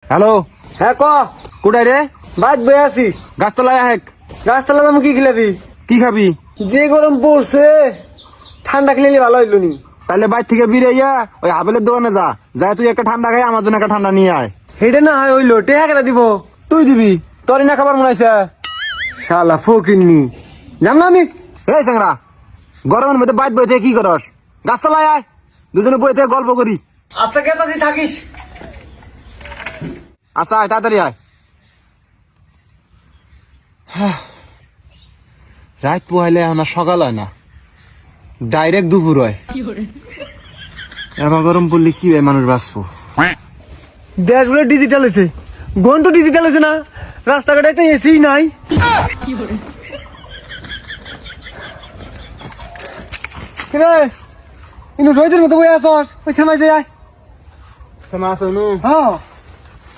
Hello, হ্যাঁ ক কোথায় রে? বাইক বয়ে আছি। গাছতলায় আহেক। গাছতলা দাম কি খিলাবি? কি খাবি? যে গরম পড়ছে ঠান্ডা খেলে ভালো হইলো নি। তাহলে বাইর থেকে বেরিয়ে ওই হাবেলের দোকানে যা, যাই তুই একটা ঠান্ডা খাই আমার জন্য একটা ঠান্ডা নিয়ে আয়। হেডে না হয় হইলো টেহা কেটে দিব। তুই দিবি, তোরই না খাবার মনে হয়েছে। শালা ফকিন্নি জান না আমি। এই স্যাংরা, গরমের মধ্যে বাইর বইতে কি করস? গাছতলায় আয়, দুজনে বইতে গল্প করি। আচ্ছা কেতাছি থাকিস। আচ্ছা আয়, তাড়াতাড়ি আয়। রাত পোহাইলে আমার সকাল হয় না, ডাইরেক্ট দুপুর হয়। এবার গরম পড়লে কি হয় মানুষ বাঁচবো? দেশ বলে ডিজিটাল হয়েছে, গন তো ডিজিটাল হয়েছে না। রাস্তাঘাটে একটা এসি নাই। রে ইনু রোজের মতো বই আসস, ওই সময় যাই। সমাজ অনু হ্যাঁ